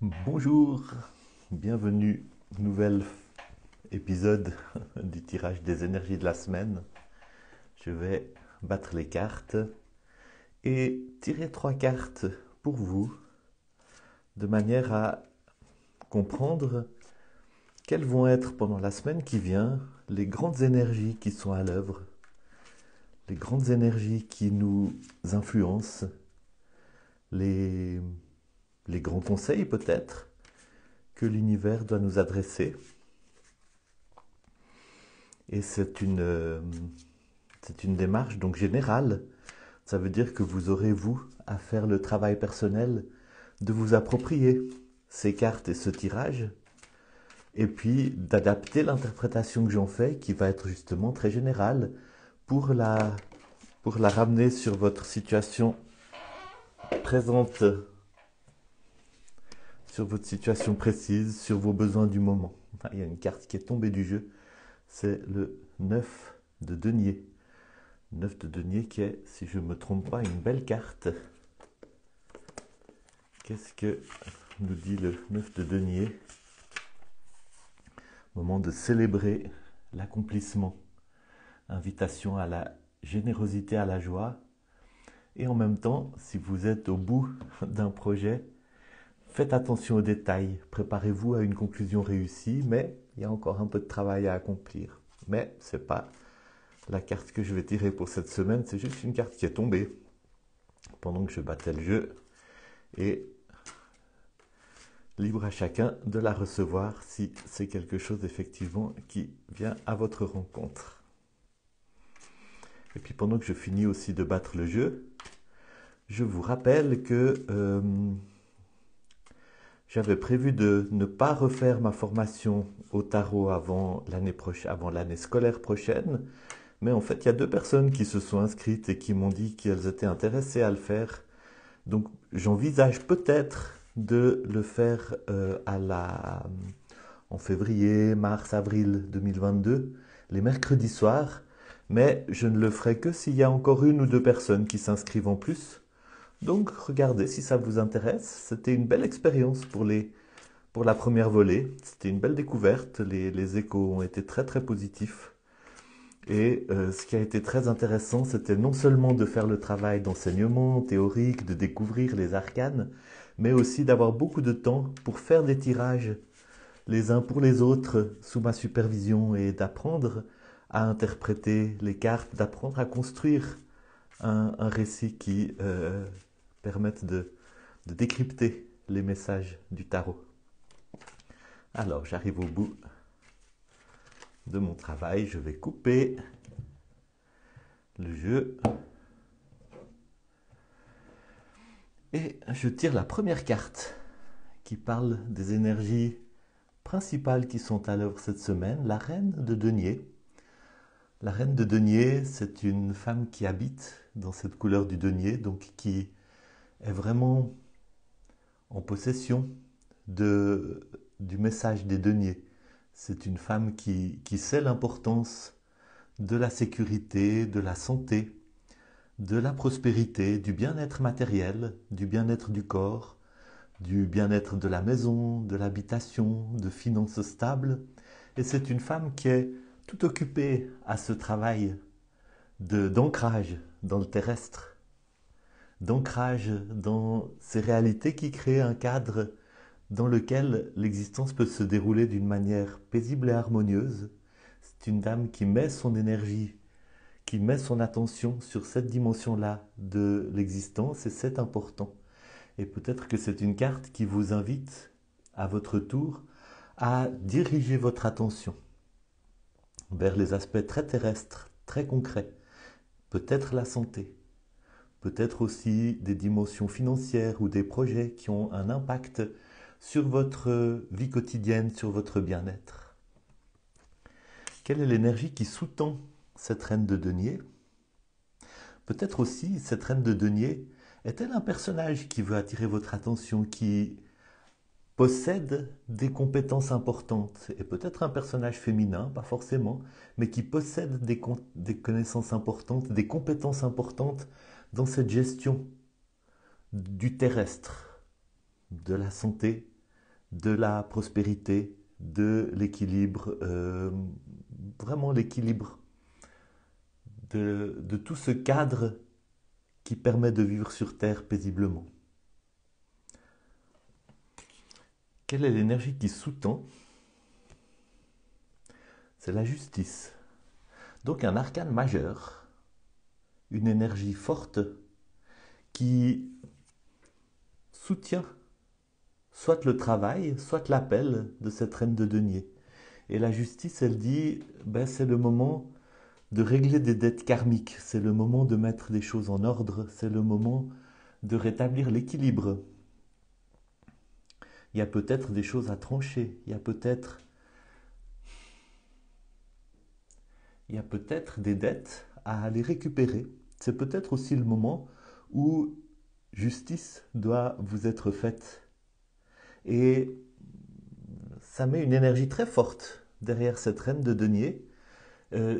Bonjour, bienvenue, nouvel épisode du tirage des énergies de la semaine. Je vais battre les cartes et tirer 3 cartes pour vous, de manière à comprendre quelles vont être pendant la semaine qui vient les grandes énergies qui sont à l'œuvre, les grandes énergies qui nous influencent, les, les grands conseils peut-être que l'univers doit nous adresser. Et c'est une démarche donc générale. Ça veut dire que vous aurez, vous, à faire le travail personnel de vous approprier ces cartes et ce tirage, et puis d'adapter l'interprétation que j'en fais, qui va être justement très générale, pour la ramener sur votre situation présente, sur votre situation précise, sur vos besoins du moment. Ah, il y a une carte qui est tombée du jeu, c'est le 9 de denier. 9 de denier qui est, si je ne me trompe pas, une belle carte. Qu'est-ce que nous dit le 9 de denier? Moment de célébrer l'accomplissement. Invitation à la générosité, à la joie. Et en même temps, si vous êtes au bout d'un projet, faites attention aux détails. Préparez-vous à une conclusion réussie, mais il y a encore un peu de travail à accomplir. Mais ce n'est pas la carte que je vais tirer pour cette semaine, c'est juste une carte qui est tombée pendant que je battais le jeu. Et libre à chacun de la recevoir si c'est quelque chose effectivement qui vient à votre rencontre. Et puis pendant que je finis aussi de battre le jeu, je vous rappelle que j'avais prévu de ne pas refaire ma formation au tarot avant l'année scolaire prochaine, mais en fait il y a 2 personnes qui se sont inscrites et qui m'ont dit qu'elles étaient intéressées à le faire. Donc j'envisage peut-être de le faire en février, mars, avril 2022, les mercredis soirs, mais je ne le ferai que s'il y a encore 1 ou 2 personnes qui s'inscrivent en plus. Donc regardez si ça vous intéresse. C'était une belle expérience pour la première volée. C'était une belle découverte. Les échos ont été très très positifs. Et ce qui a été très intéressant, c'était non seulement de faire le travail d'enseignement théorique, de découvrir les arcanes, mais aussi d'avoir beaucoup de temps pour faire des tirages les uns pour les autres sous ma supervision et d'apprendre à interpréter les cartes, d'apprendre à construire un récit qui permette de décrypter les messages du tarot. Alors, j'arrive au bout de mon travail, je vais couper le jeu et je tire la première carte qui parle des énergies principales qui sont à l'œuvre cette semaine, la reine de denier. La reine de denier, c'est une femme qui habite dans cette couleur du denier, donc qui est vraiment en possession du message des deniers. C'est une femme qui sait l'importance de la sécurité, de la santé, de la prospérité, du bien-être matériel, du bien-être du corps, du bien-être de la maison, de l'habitation, de finances stables. Et c'est une femme qui est tout occupée à ce travail d'ancrage dans le terrestre, d'ancrage dans ces réalités qui créent un cadre dans lequel l'existence peut se dérouler d'une manière paisible et harmonieuse. C'est une dame qui met son énergie, qui met son attention sur cette dimension-là de l'existence et c'est important. Et peut-être que c'est une carte qui vous invite, à votre tour, à diriger votre attention vers les aspects très terrestres, très concrets. Peut-être la santé, peut-être aussi des dimensions financières ou des projets qui ont un impact sur votre vie quotidienne, sur votre bien-être. Quelle est l'énergie qui sous-tend cette reine de denier? Peut-être aussi cette reine de denier est-elle un personnage qui veut attirer votre attention, qui possède des compétences importantes, et peut-être un personnage féminin, pas forcément, mais qui possède des connaissances importantes, des compétences importantes dans cette gestion du terrestre, de la santé, de la prospérité, de l'équilibre, vraiment l'équilibre de tout ce cadre qui permet de vivre sur Terre paisiblement. Quelle est l'énergie qui sous-tend? C'est la justice. Donc un arcane majeur, une énergie forte qui soutient soit le travail, soit l'appel de cette reine de denier. Et la justice, elle dit, c'est le moment de régler des dettes karmiques, c'est le moment de mettre des choses en ordre, c'est le moment de rétablir l'équilibre. Il y a peut-être des choses à trancher, il y a peut-être des dettes à aller récupérer. C'est peut-être aussi le moment où justice doit vous être faite. Et ça met une énergie très forte derrière cette reine de denier.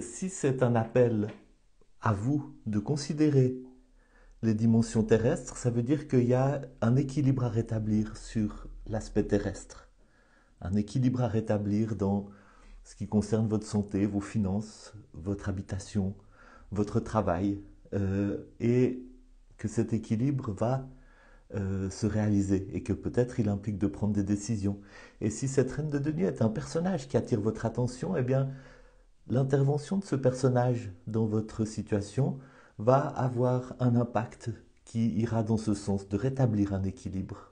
Si c'est un appel à vous de considérer les dimensions terrestres, ça veut dire qu'il y a un équilibre à rétablir sur l'aspect terrestre. Un équilibre à rétablir dans ce qui concerne votre santé, vos finances, votre habitation, votre travail, et que cet équilibre va se réaliser et que peut-être il implique de prendre des décisions. Et si cette reine de denier est un personnage qui attire votre attention, eh bien l'intervention de ce personnage dans votre situation va avoir un impact qui ira dans ce sens de rétablir un équilibre,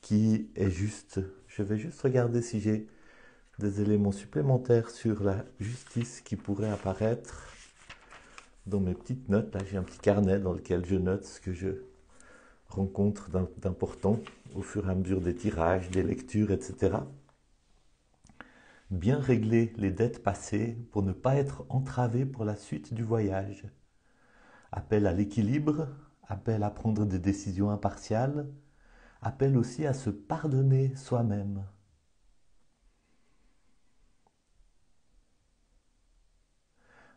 qui est juste. Je vais juste regarder si j'ai des éléments supplémentaires sur la justice qui pourraient apparaître dans mes petites notes. Là, j'ai un petit carnet dans lequel je note ce que je rencontre d'important au fur et à mesure des tirages, des lectures, etc. Bien régler les dettes passées pour ne pas être entravé pour la suite du voyage. Appel à l'équilibre, appel à prendre des décisions impartiales, appel aussi à se pardonner soi-même.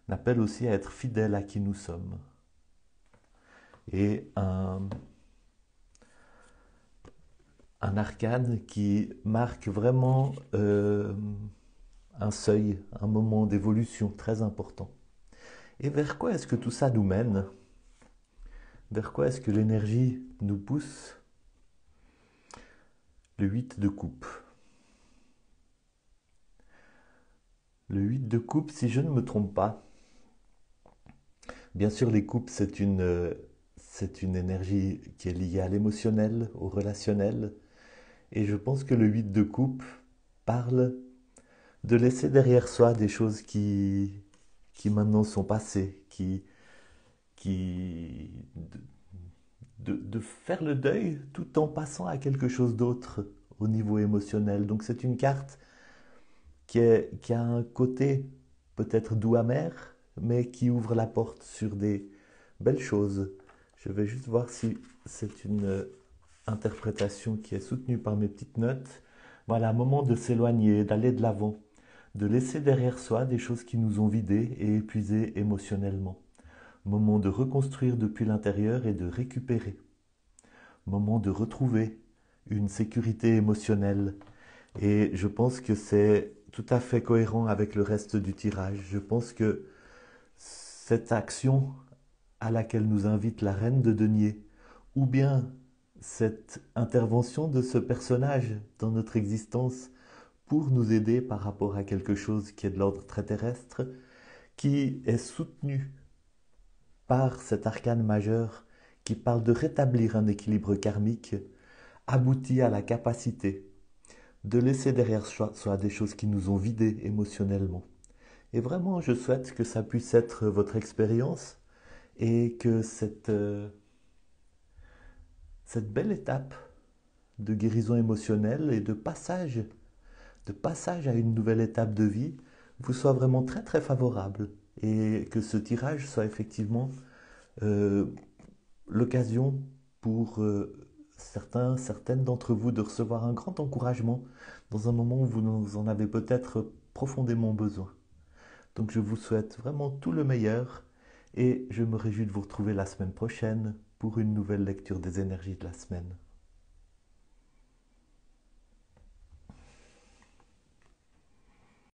Un appel aussi à être fidèle à qui nous sommes. Et un arcane qui marque vraiment un seuil, un moment d'évolution très important. Et vers quoi est-ce que tout ça nous mène? Vers quoi est-ce que l'énergie nous pousse? Le 8 de coupe. Le 8 de coupe, si je ne me trompe pas, bien sûr les coupes c'est une énergie qui est liée à l'émotionnel, au relationnel, et je pense que le 8 de coupe parle de laisser derrière soi des choses qui maintenant sont passées, de faire le deuil tout en passant à quelque chose d'autre au niveau émotionnel. Donc c'est une carte qui a un côté peut-être doux amer, mais qui ouvre la porte sur des belles choses. Je vais juste voir si c'est une interprétation qui est soutenue par mes petites notes. Voilà, un moment de s'éloigner, d'aller de l'avant, de laisser derrière soi des choses qui nous ont vidés et épuisés émotionnellement. Moment de reconstruire depuis l'intérieur et de récupérer. Moment de retrouver une sécurité émotionnelle. Et je pense que c'est tout à fait cohérent avec le reste du tirage. Je pense que cette action à laquelle nous invite la reine de denier, ou bien cette intervention de ce personnage dans notre existence pour nous aider par rapport à quelque chose qui est de l'ordre très terrestre, qui est soutenu par cet arcane majeur qui parle de rétablir un équilibre karmique, aboutit à la capacité de laisser derrière soi des choses qui nous ont vidés émotionnellement. Et vraiment, je souhaite que ça puisse être votre expérience et que cette belle étape de guérison émotionnelle et de passage à une nouvelle étape de vie vous soit vraiment très très favorable et que ce tirage soit effectivement l'occasion pour certaines d'entre vous de recevoir un grand encouragement dans un moment où vous en avez peut-être profondément besoin. Donc je vous souhaite vraiment tout le meilleur et je me réjouis de vous retrouver la semaine prochaine pour une nouvelle lecture des énergies de la semaine.